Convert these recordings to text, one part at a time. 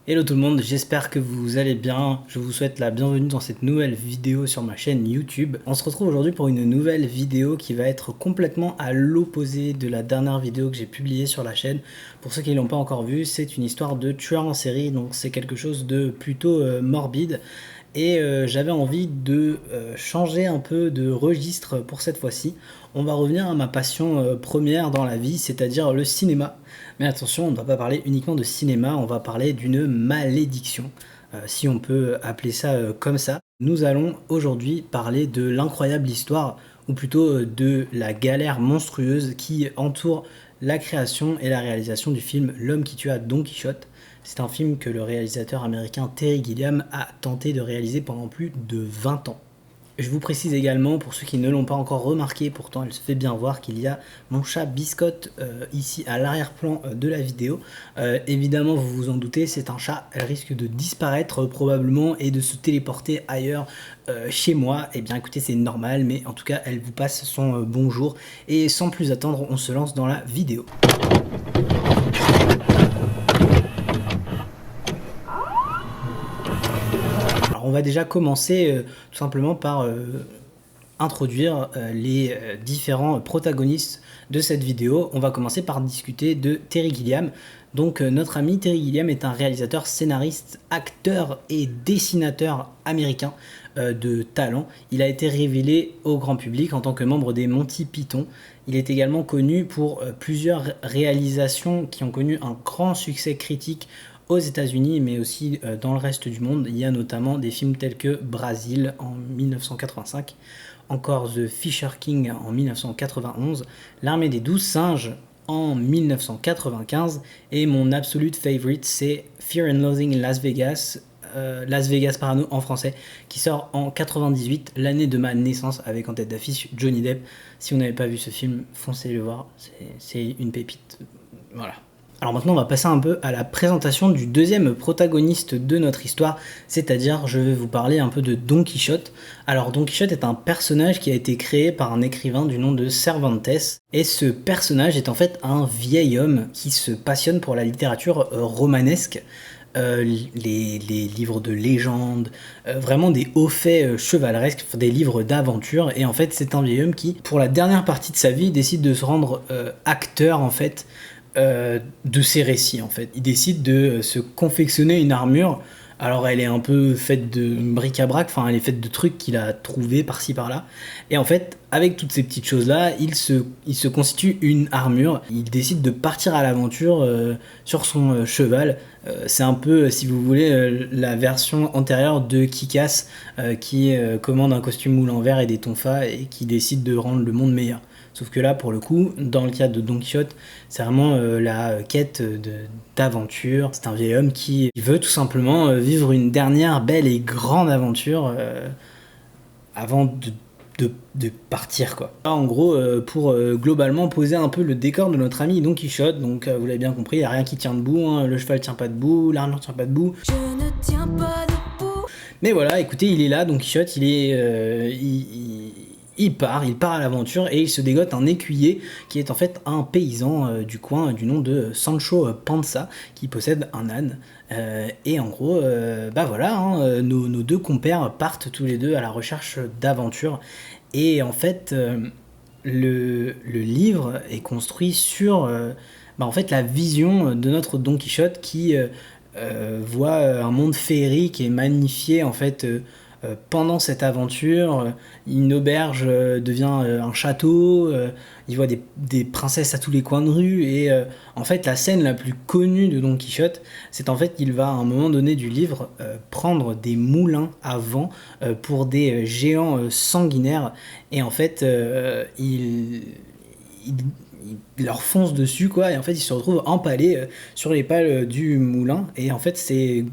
Hello tout le monde, j'espère que vous allez bien. Je vous souhaite la bienvenue dans cette nouvelle vidéo sur ma chaîne YouTube. On se retrouve aujourd'hui pour une nouvelle vidéo qui va être complètement à l'opposé de la dernière vidéo que j'ai publiée sur la chaîne. Pour ceux qui ne l'ont pas encore vu, c'est une histoire de tueur en série, donc c'est quelque chose de plutôt morbide. Et j'avais envie de changer un peu de registre pour cette fois-ci. On va revenir à ma passion première dans la vie, c'est-à-dire le cinéma. Mais attention, on ne va pas parler uniquement de cinéma, on va parler d'une malédiction, si on peut appeler ça comme ça. Nous allons aujourd'hui parler de l'incroyable histoire, ou plutôt de la galère monstrueuse qui entoure la création et la réalisation du film L'homme qui tua Don Quichotte. C'est un film que le réalisateur américain Terry Gilliam a tenté de réaliser pendant plus de 20 ans. Je vous précise également, pour ceux qui ne l'ont pas encore remarqué, pourtant elle se fait bien voir, qu'il y a mon chat Biscotte ici à l'arrière-plan de la vidéo. Évidemment, vous vous en doutez, c'est un chat, elle risque de disparaître probablement et de se téléporter ailleurs chez moi. Et bien écoutez, c'est normal, mais en tout cas, elle vous passe son bonjour. Et sans plus attendre, on se lance dans la vidéo. Alors on va déjà commencer tout simplement par introduire les différents protagonistes de cette vidéo. On va commencer par discuter de Terry Gilliam. Donc notre ami Terry Gilliam est un réalisateur, scénariste, acteur et dessinateur américain de talent. Il a été révélé au grand public en tant que membre des Monty Python. Il est également connu pour plusieurs réalisations qui ont connu un grand succès critique aux États-Unis, mais aussi dans le reste du monde. Il y a notamment des films tels que Brazil en 1985, encore The Fisher King en 1991, L'Armée des 12 singes en 1995, et mon absolute favorite, c'est Fear and Loathing in Las Vegas, Las Vegas Parano en français, qui sort en 98, l'année de ma naissance, avec en tête d'affiche Johnny Depp. Si vous n'avez pas vu ce film, foncez le voir, c'est une pépite. Voilà. Alors maintenant, on va passer un peu à la présentation du deuxième protagoniste de notre histoire, c'est-à-dire je vais vous parler un peu de Don Quichotte. Alors Don Quichotte est un personnage qui a été créé par un écrivain du nom de Cervantes, et ce personnage est en fait un vieil homme qui se passionne pour la littérature romanesque, les livres de légende, vraiment des hauts faits chevaleresques, des livres d'aventure. Et en fait, c'est un vieil homme qui, pour la dernière partie de sa vie, décide de se rendre acteur en fait de ses récits en fait. Il décide de se confectionner une armure. Alors elle est un peu faite de bric-à-brac, enfin elle est faite de trucs qu'il a trouvé par-ci par-là. Et en fait, avec toutes ces petites choses-là, il se constitue une armure. Il décide de partir à l'aventure sur son cheval. C'est un peu, si vous voulez, la version antérieure de Kick-Ass qui commande un costume moule en verre et des tonfas et qui décide de rendre le monde meilleur. Sauf que là, pour le coup, dans le cadre de Don Quichotte, c'est vraiment la quête d'aventure. C'est un vieil homme qui veut tout simplement vivre une dernière belle et grande aventure avant de partir, quoi. Là, en gros, pour globalement poser un peu le décor de notre ami Don Quichotte, donc vous l'avez bien compris, il n'y a rien qui tient debout, hein. Le cheval tient pas debout, l'armure tient pas debout. Je ne tiens pas debout. Mais voilà, écoutez, il est là, Don Quichotte, il part à l'aventure et il se dégote un écuyer qui est en fait un paysan du coin du nom de Sancho Panza qui possède un âne. Et en gros, bah voilà, hein, nos deux compères partent tous les deux à la recherche d'aventures. Et en fait, le livre est construit sur bah en fait, la vision de notre Don Quichotte qui voit un monde féerique et magnifié en fait pendant cette aventure. Une auberge devient un château, il voit des princesses à tous les coins de rue, et en fait la scène la plus connue de Don Quichotte, c'est en fait qu'il va à un moment donné du livre prendre des moulins à vent pour des géants sanguinaires, et en fait il leur fonce dessus, quoi, et en fait il se retrouve empalé sur les pales du moulin. Et en fait c'est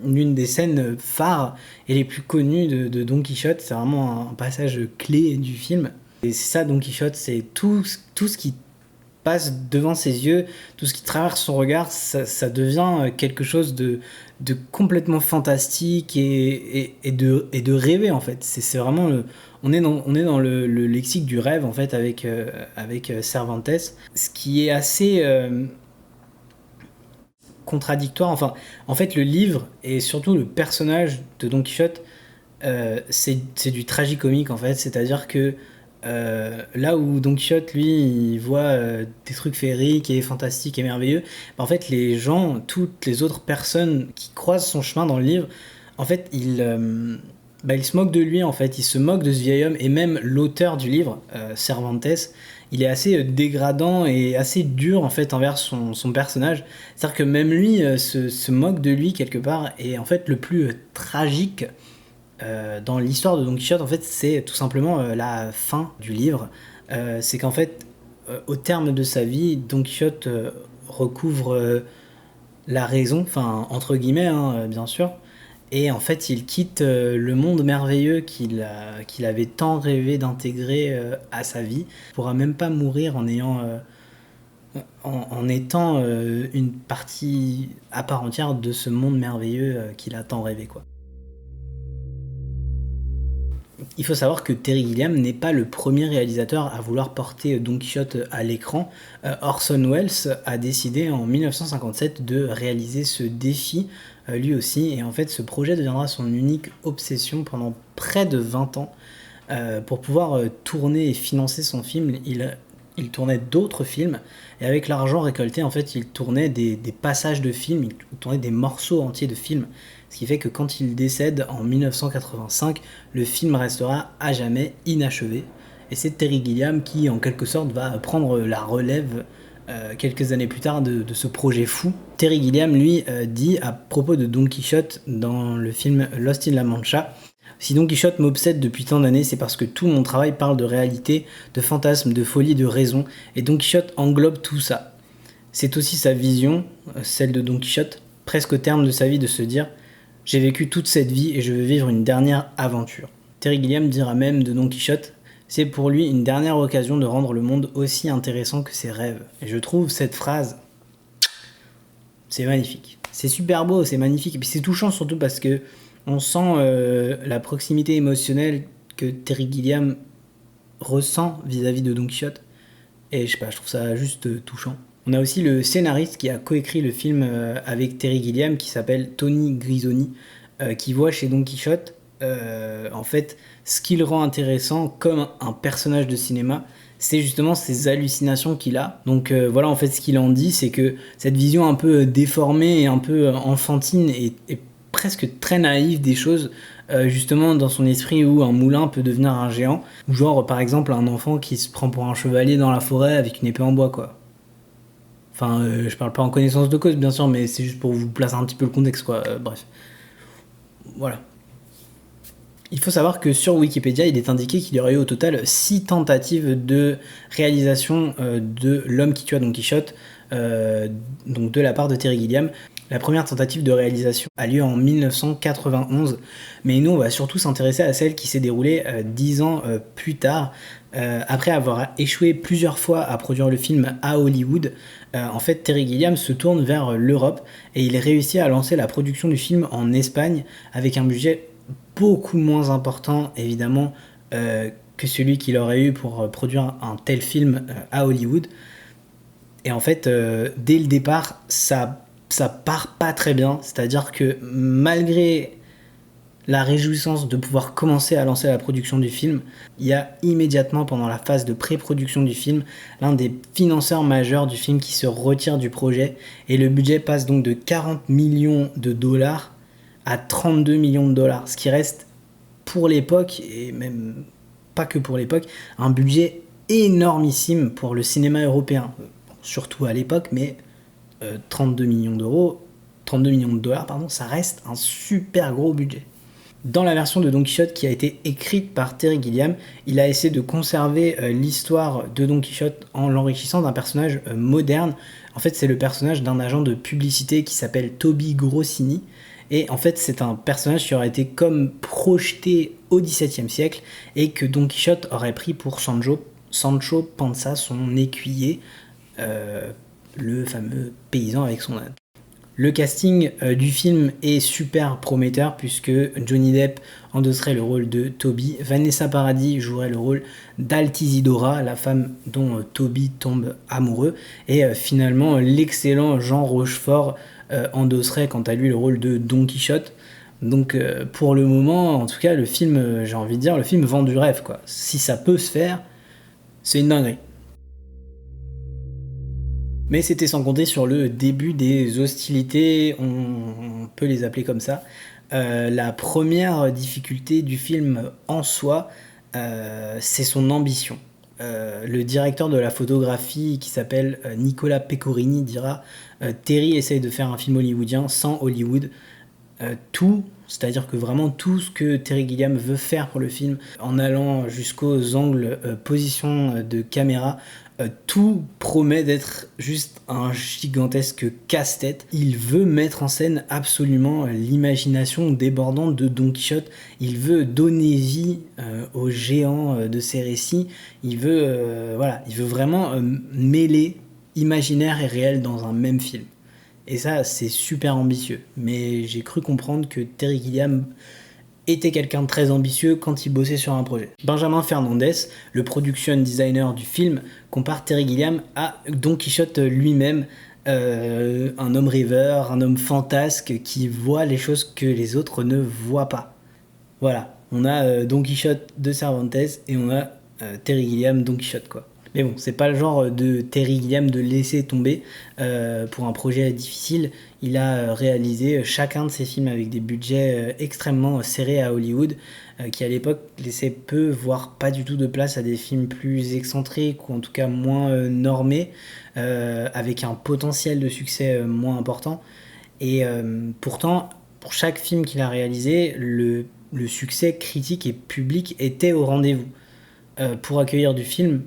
l'une des scènes phares et les plus connues de Don Quichotte. C'est vraiment un passage clé du film. Et c'est ça, Don Quichotte, c'est tout ce qui passe devant ses yeux, tout ce qui traverse son regard, ça devient quelque chose de complètement fantastique et de rêver en fait. C'est vraiment on est dans le lexique du rêve en fait avec Cervantes. Ce qui est assez contradictoire. Enfin, en fait, le livre et surtout le personnage de Don Quichotte, c'est du tragicomique en fait. C'est-à-dire que là où Don Quichotte, lui, il voit des trucs féeriques et fantastiques et merveilleux, bah, en fait, les gens, toutes les autres personnes qui croisent son chemin dans le livre, en fait, ils se moquent de lui, en fait. Ils se moquent de ce vieil homme. Et même l'auteur du livre, Cervantes, il est assez dégradant et assez dur, en fait, envers son personnage. C'est-à-dire que même lui se moque de lui, quelque part. Et en fait, le plus tragique dans l'histoire de Don Quichotte, en fait, c'est tout simplement la fin du livre. C'est qu'en fait, au terme de sa vie, Don Quichotte recouvre la raison, enfin, entre guillemets, hein, bien sûr. Et en fait, il quitte le monde merveilleux qu'il avait tant rêvé d'intégrer à sa vie. Il pourra même pas mourir en étant une partie à part entière de ce monde merveilleux qu'il a tant rêvé, quoi. Il faut savoir que Terry Gilliam n'est pas le premier réalisateur à vouloir porter Don Quichotte à l'écran. Orson Welles a décidé en 1957 de réaliser ce défi lui aussi, et en fait ce projet deviendra son unique obsession pendant près de 20 ans. Pour pouvoir tourner et financer son film, il tournait d'autres films, et avec l'argent récolté, en fait, il tournait des passages de films, il tournait des morceaux entiers de films. Ce qui fait que quand il décède en 1985, le film restera à jamais inachevé. Et c'est Terry Gilliam qui, en quelque sorte, va prendre la relève quelques années plus tard de ce projet fou. Terry Gilliam, lui, dit à propos de Don Quichotte dans le film Lost in La Mancha: si Don Quichotte m'obsède depuis tant d'années, c'est parce que tout mon travail parle de réalité, de fantasme, de folie, de raison, et Don Quichotte englobe tout ça. C'est aussi sa vision, celle de Don Quichotte, presque au terme de sa vie, de se dire: j'ai vécu toute cette vie et je veux vivre une dernière aventure. Terry Gilliam dira même de Don Quichotte: c'est pour lui une dernière occasion de rendre le monde aussi intéressant que ses rêves. Et je trouve cette phrase, c'est magnifique. C'est super beau, c'est magnifique. Et puis c'est touchant surtout parce que on sent la proximité émotionnelle que Terry Gilliam ressent vis-à-vis de Don Quichotte. Et je sais pas, je trouve ça juste touchant. On a aussi le scénariste qui a coécrit le film avec Terry Gilliam, qui s'appelle Tony Grisoni, qui voit chez Don Quichotte, en fait, ce qui le rend intéressant comme un personnage de cinéma, c'est justement ces hallucinations qu'il a. Donc voilà, en fait, ce qu'il en dit, c'est que cette vision un peu déformée et un peu enfantine et presque très naïve des choses, justement dans son esprit, où un moulin peut devenir un géant, ou genre par exemple un enfant qui se prend pour un chevalier dans la forêt avec une épée en bois, quoi. Enfin, je parle pas en connaissance de cause, bien sûr, mais c'est juste pour vous placer un petit peu le contexte, quoi. Bref. Voilà. Il faut savoir que sur Wikipédia, il est indiqué qu'il y aurait eu au total 6 tentatives de réalisation de L'homme qui tua Don Quichotte, donc de la part de Terry Gilliam. La première tentative de réalisation a lieu en 1991, mais nous on va surtout s'intéresser à celle qui s'est déroulée 10 ans plus tard. Après avoir échoué plusieurs fois à produire le film à Hollywood, en fait Terry Gilliam se tourne vers l'Europe et il réussit à lancer la production du film en Espagne avec un budget beaucoup moins important évidemment que celui qu'il aurait eu pour produire un tel film à Hollywood. Et en fait, dès le départ, ça part pas très bien. C'est-à-dire que malgré la réjouissance de pouvoir commencer à lancer la production du film, il y a immédiatement, pendant la phase de pré-production du film, l'un des financeurs majeurs du film qui se retire du projet, et le budget passe donc de 40 millions de dollars à 32 millions de dollars, ce qui reste pour l'époque, et même pas que pour l'époque, un budget énormissime pour le cinéma européen, surtout à l'époque, mais 32 millions de dollars, ça reste un super gros budget. Dans la version de Don Quichotte qui a été écrite par Terry Gilliam, il a essayé de conserver l'histoire de Don Quichotte en l'enrichissant d'un personnage moderne. En fait, c'est le personnage d'un agent de publicité qui s'appelle Toby Grossini. Et en fait, c'est un personnage qui aurait été comme projeté au XVIIe siècle et que Don Quichotte aurait pris pour Sancho Panza, son écuyer, le fameux paysan avec son âne. Le casting du film est super prometteur puisque Johnny Depp endosserait le rôle de Toby, Vanessa Paradis jouerait le rôle d'Altisidora, la femme dont Toby tombe amoureux, et finalement l'excellent Jean Rochefort endosserait quant à lui le rôle de Don Quichotte. Donc pour le moment, en tout cas, le film, j'ai envie de dire, le film vend du rêve, quoi. Si ça peut se faire, c'est une dinguerie. Mais c'était sans compter sur le début des hostilités, on peut les appeler comme ça. La première difficulté du film en soi, c'est son ambition. Le directeur de la photographie, qui s'appelle Nicola Pecorini, dira Terry essaye de faire un film hollywoodien sans Hollywood. Tout, c'est-à-dire que vraiment tout ce que Terry Gilliam veut faire pour le film, en allant jusqu'aux angles, position de caméra, tout promet d'être juste un gigantesque casse-tête. Il veut mettre en scène absolument l'imagination débordante de Don Quichotte. Il veut donner vie aux géants de ses récits. Il veut vraiment mêler imaginaire et réel dans un même film. Et ça, c'est super ambitieux. Mais j'ai cru comprendre que Terry Gilliam était quelqu'un de très ambitieux quand il bossait sur un projet. Benjamin Fernandez, le production designer du film, compare Terry Gilliam à Don Quichotte lui-même, un homme rêveur, un homme fantasque qui voit les choses que les autres ne voient pas. Voilà, on a Don Quichotte de Cervantes et on a Terry Gilliam Don Quichotte, quoi. Mais bon, c'est pas le genre de Terry Gilliam de laisser tomber pour un projet difficile. Il a réalisé chacun de ses films avec des budgets extrêmement serrés à Hollywood, qui à l'époque laissaient peu, voire pas du tout de place à des films plus excentriques ou en tout cas moins normés, avec un potentiel de succès moins important. Et pourtant, pour chaque film qu'il a réalisé, le succès critique et public était au rendez-vous. Pour accueillir le film,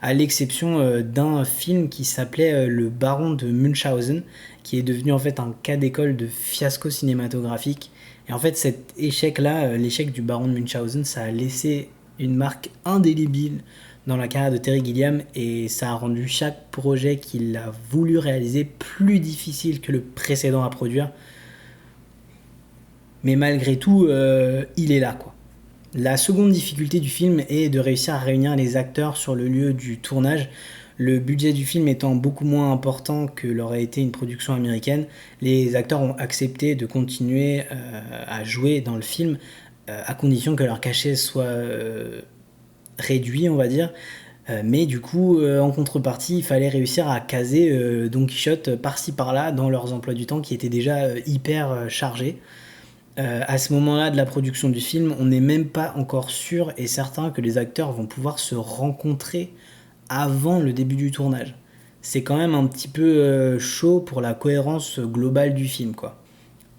à l'exception d'un film qui s'appelait Le Baron de Munchausen, qui est devenu en fait un cas d'école de fiasco cinématographique. Et en fait, cet échec-là, l'échec du Baron de Munchausen, ça a laissé une marque indélébile dans la carrière de Terry Gilliam et ça a rendu chaque projet qu'il a voulu réaliser plus difficile que le précédent à produire. Mais malgré tout, il est là, quoi. La seconde difficulté du film est de réussir à réunir les acteurs sur le lieu du tournage. Le budget du film étant beaucoup moins important que l'aurait été une production américaine, les acteurs ont accepté de continuer à jouer dans le film à condition que leur cachet soit réduit, on va dire. Mais du coup, en contrepartie, il fallait réussir à caser Don Quichotte par-ci par-là dans leurs emplois du temps qui étaient déjà hyper chargés. À ce moment-là de la production du film, on n'est même pas encore sûr et certain que les acteurs vont pouvoir se rencontrer avant le début du tournage. C'est quand même un petit peu chaud pour la cohérence globale du film, quoi.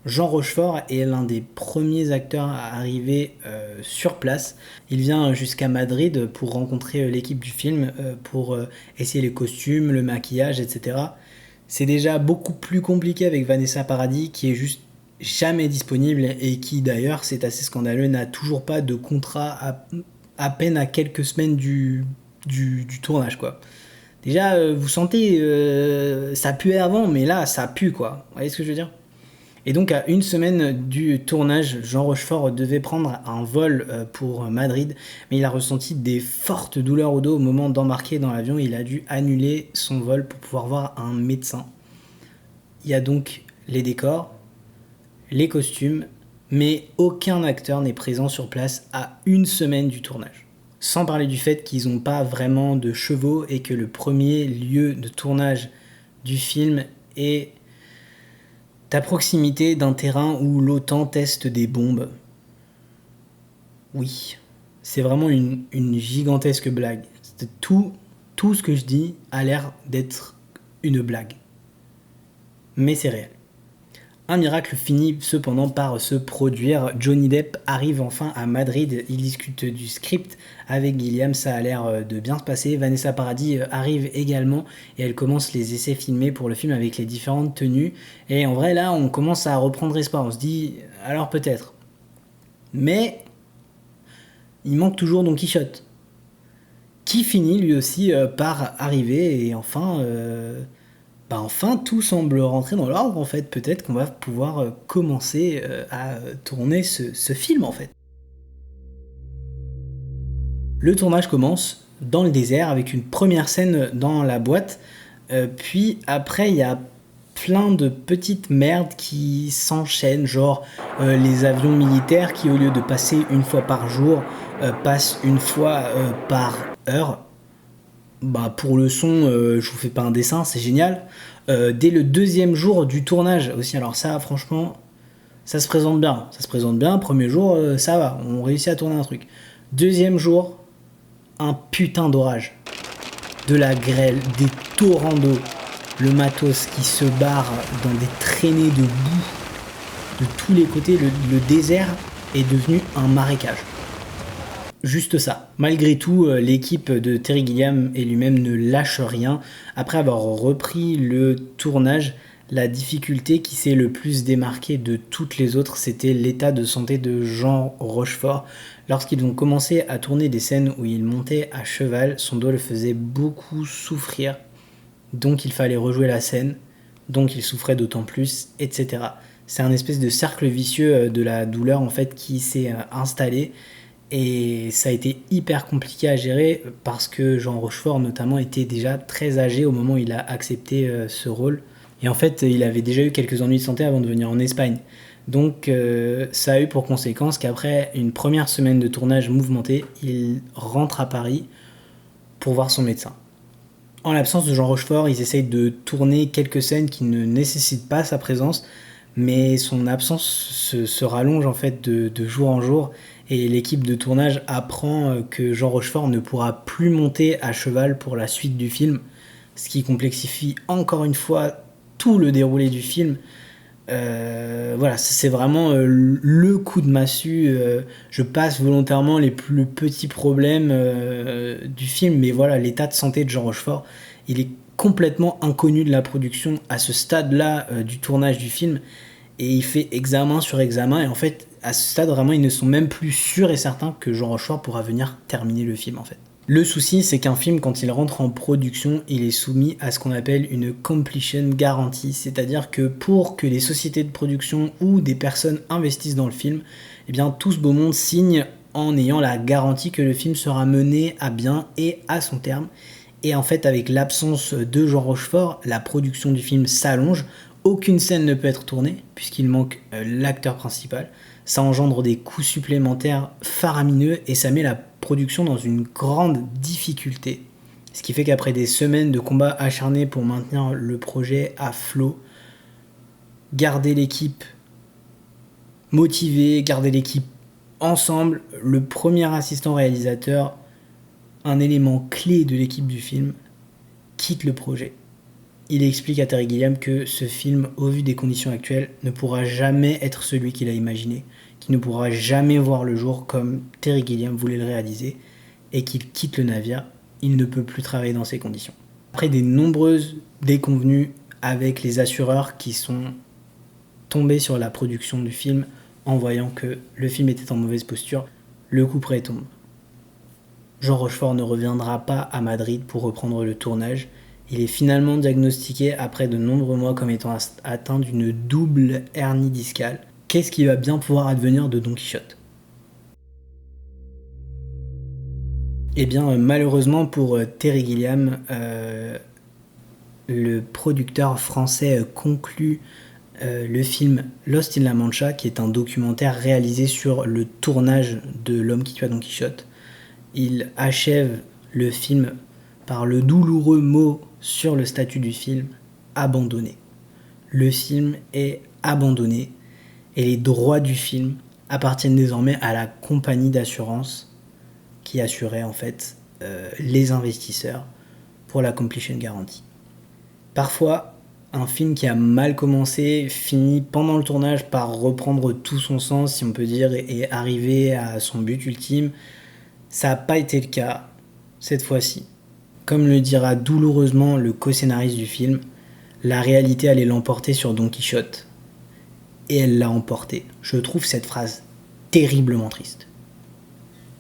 Jean Rochefort est l'un des premiers acteurs à arriver sur place. Il vient jusqu'à Madrid pour rencontrer l'équipe du film, pour essayer les costumes, le maquillage, etc. C'est déjà beaucoup plus compliqué avec Vanessa Paradis, qui est juste jamais disponible et qui d'ailleurs, c'est assez scandaleux, n'a toujours pas de contrat à peine à quelques semaines du tournage, quoi. Déjà, vous sentez, ça puait avant, mais là, ça pue, quoi. Vous voyez ce que je veux dire? Et donc, à une semaine du tournage, Jean Rochefort devait prendre un vol pour Madrid, mais il a ressenti des fortes douleurs au dos au moment d'embarquer dans l'avion. Il a dû annuler son vol pour pouvoir voir un médecin. Il y a donc les décors, les costumes, mais aucun acteur n'est présent sur place à une semaine du tournage. Sans parler du fait qu'ils n'ont pas vraiment de chevaux et que le premier lieu de tournage du film est à proximité d'un terrain où l'OTAN teste des bombes. Oui, c'est vraiment une gigantesque blague. Tout ce que je dis a l'air d'être une blague. Mais c'est réel. Un miracle finit cependant par se produire. Johnny Depp arrive enfin à Madrid. Il discute du script avec Gilliam. Ça a l'air de bien se passer. Vanessa Paradis arrive également et elle commence les essais filmés pour le film avec les différentes tenues. Et en vrai, là, on commence à reprendre espoir. On se dit, alors peut-être. Mais il manque toujours Don Quichotte, qui finit lui aussi par arriver. Et enfin... Enfin, tout semble rentrer dans l'ordre, en fait. Peut-être qu'on va pouvoir commencer à tourner ce film, en fait. Le tournage commence dans le désert avec une première scène dans la boîte. Puis après, il y a plein de petites merdes qui s'enchaînent, genre les avions militaires qui, au lieu de passer une fois par jour, passent une fois par heure. Bah, pour le son, je vous fais pas un dessin, c'est génial. Dès le deuxième jour du tournage aussi, alors ça, franchement, ça se présente bien. Ça se présente bien, premier jour, ça va, on réussit à tourner un truc. Deuxième jour, un putain d'orage. De la grêle, des torrents d'eau, le matos qui se barre dans des traînées de boue de tous les côtés, le désert est devenu un marécage. Juste ça. Malgré tout, l'équipe de Terry Gilliam et lui-même ne lâche rien. Après avoir repris le tournage, la difficulté qui s'est le plus démarquée de toutes les autres, c'était l'état de santé de Jean Rochefort. Lorsqu'ils ont commencé à tourner des scènes où il montait à cheval, son dos le faisait beaucoup souffrir. Donc il fallait rejouer la scène, donc il souffrait d'autant plus, etc. C'est un espèce de cercle vicieux de la douleur en fait qui s'est installé. Et ça a été hyper compliqué à gérer parce que Jean Rochefort notamment était déjà très âgé au moment où il a accepté ce rôle. Et en fait, il avait déjà eu quelques ennuis de santé avant de venir en Espagne. Donc ça a eu pour conséquence qu'après une première semaine de tournage mouvementée, il rentre à Paris pour voir son médecin. En l'absence de Jean Rochefort, ils essayent de tourner quelques scènes qui ne nécessitent pas sa présence, mais son absence se rallonge en fait de jour en jour. Et l'équipe de tournage apprend que Jean Rochefort ne pourra plus monter à cheval pour la suite du film, ce qui complexifie encore une fois tout le déroulé du film. Voilà, c'est vraiment le coup de massue. Je passe volontairement les plus petits problèmes du film, mais voilà, l'état de santé de Jean Rochefort, il est complètement inconnu de la production à ce stade-là du tournage du film, et il fait examen sur examen, et en fait, à ce stade, vraiment, ils ne sont même plus sûrs et certains que Jean Rochefort pourra venir terminer le film, en fait. Le souci, c'est qu'un film, quand il rentre en production, il est soumis à ce qu'on appelle une completion guarantee, c'est-à-dire que pour que les sociétés de production ou des personnes investissent dans le film, eh bien, tout ce beau monde signe en ayant la garantie que le film sera mené à bien et à son terme. Et en fait, avec l'absence de Jean Rochefort, la production du film s'allonge. Aucune scène ne peut être tournée, puisqu'il manque l'acteur principal. Ça engendre des coûts supplémentaires faramineux et ça met la production dans une grande difficulté. Ce qui fait qu'après des semaines de combats acharnés pour maintenir le projet à flot, garder l'équipe motivée, garder l'équipe ensemble, le premier assistant réalisateur, un élément clé de l'équipe du film, quitte le projet. Il explique à Terry Gilliam que ce film, au vu des conditions actuelles, ne pourra jamais être celui qu'il a imaginé, qu'il ne pourra jamais voir le jour comme Terry Gilliam voulait le réaliser, et qu'il quitte le navire. Il ne peut plus travailler dans ces conditions. Après des nombreuses déconvenues avec les assureurs qui sont tombés sur la production du film en voyant que le film était en mauvaise posture, le couperet tombe. Jean Rochefort ne reviendra pas à Madrid pour reprendre le tournage. Il est finalement diagnostiqué après de nombreux mois comme étant atteint d'une double hernie discale. Qu'est-ce qui va bien pouvoir advenir de Don Quichotte ? Eh bien, malheureusement pour Terry Gilliam, le producteur français conclut le film Lost in La Mancha, qui est un documentaire réalisé sur le tournage de L'homme qui tua Don Quichotte. Il achève le film par le douloureux mot sur le statut du film, abandonné. Le film est abandonné et les droits du film appartiennent désormais à la compagnie d'assurance qui assurait en fait les investisseurs pour la completion guarantee. Parfois, un film qui a mal commencé finit pendant le tournage par reprendre tout son sens, si on peut dire, et arriver à son but ultime. Ça n'a pas été le cas cette fois-ci. Comme le dira douloureusement le co-scénariste du film, la réalité allait l'emporter sur Don Quichotte. Et elle l'a emporté. Je trouve cette phrase terriblement triste.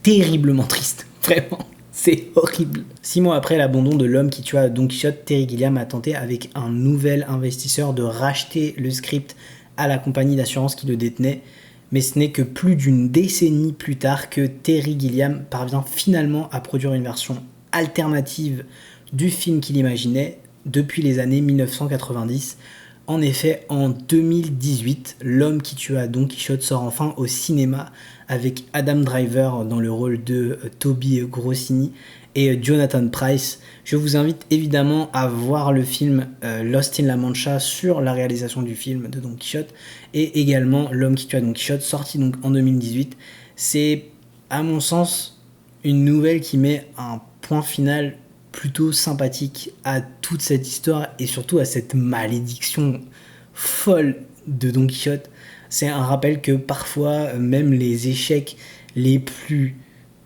Terriblement triste, vraiment. C'est horrible. 6 mois après l'abandon de L'homme qui tua Don Quichotte, Terry Gilliam a tenté avec un nouvel investisseur de racheter le script à la compagnie d'assurance qui le détenait. Mais ce n'est que plus d'une décennie plus tard que Terry Gilliam parvient finalement à produire une version alternative du film qu'il imaginait depuis les années 1990, En effet, en 2018, L'homme qui tua Don Quichotte sort enfin au cinéma avec Adam Driver dans le rôle de Toby Grossini et Jonathan Pryce. Je vous invite évidemment à voir le film Lost in La Mancha sur la réalisation du film de Don Quichotte et également L'homme qui tua Don Quichotte, sorti donc en 2018. C'est, à mon sens, une nouvelle qui met un point final plutôt sympathique à toute cette histoire et surtout à cette malédiction folle de Don Quichotte. C'est un rappel que parfois, même les échecs les plus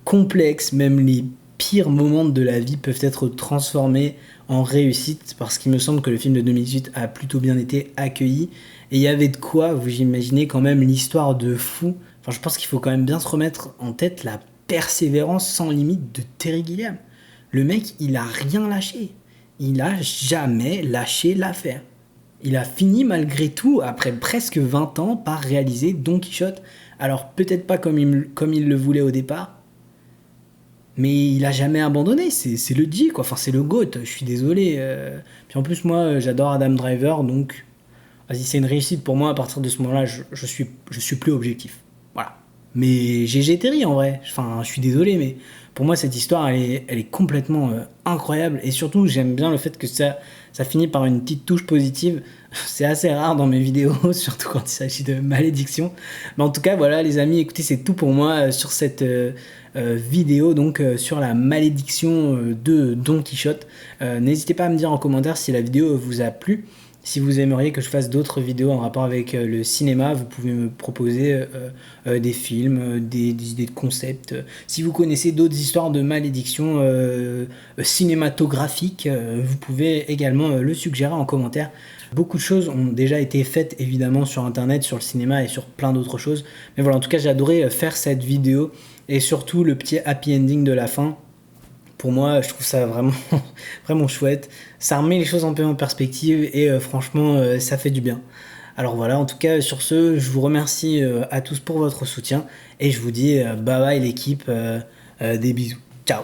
complexes, même les pires moments de la vie peuvent être transformés en réussite, parce qu'il me semble que le film de 2018 a plutôt bien été accueilli et il y avait de quoi, vous imaginez quand même l'histoire de fou. Enfin, je pense qu'il faut quand même bien se remettre en tête la persévérance sans limite de Terry Gilliam. Le mec, il a rien lâché. Il a jamais lâché l'affaire. Il a fini malgré tout, après presque 20 ans, par réaliser Don Quichotte. Alors peut-être pas comme il le voulait au départ, mais il a jamais abandonné. C'est le G, quoi. Enfin, c'est le GOAT, je suis désolé. Puis en plus, moi, j'adore Adam Driver, donc vas-y, c'est une réussite pour moi. À partir de ce moment-là, je suis plus objectif. Voilà. Mais GG Terry, en vrai. Enfin, je suis désolé, mais pour moi, cette histoire, elle est complètement incroyable. Et surtout, j'aime bien le fait que ça finit par une petite touche positive. C'est assez rare dans mes vidéos, surtout quand il s'agit de malédiction. Mais en tout cas, voilà, les amis, écoutez, c'est tout pour moi sur cette vidéo, donc sur la malédiction de Don Quichotte. N'hésitez pas à me dire en commentaire si la vidéo vous a plu. Si vous aimeriez que je fasse d'autres vidéos en rapport avec le cinéma, vous pouvez me proposer des films, des idées de concepts. Si vous connaissez d'autres histoires de malédiction cinématographiques, vous pouvez également le suggérer en commentaire. Beaucoup de choses ont déjà été faites évidemment sur internet, sur le cinéma et sur plein d'autres choses. Mais voilà, en tout cas, j'ai adoré faire cette vidéo et surtout le petit happy ending de la fin. Pour moi, je trouve ça vraiment, vraiment chouette. Ça remet les choses un peu en perspective et franchement, ça fait du bien. Alors voilà, en tout cas, sur ce, je vous remercie à tous pour votre soutien et je vous dis bye bye l'équipe, des bisous. Ciao.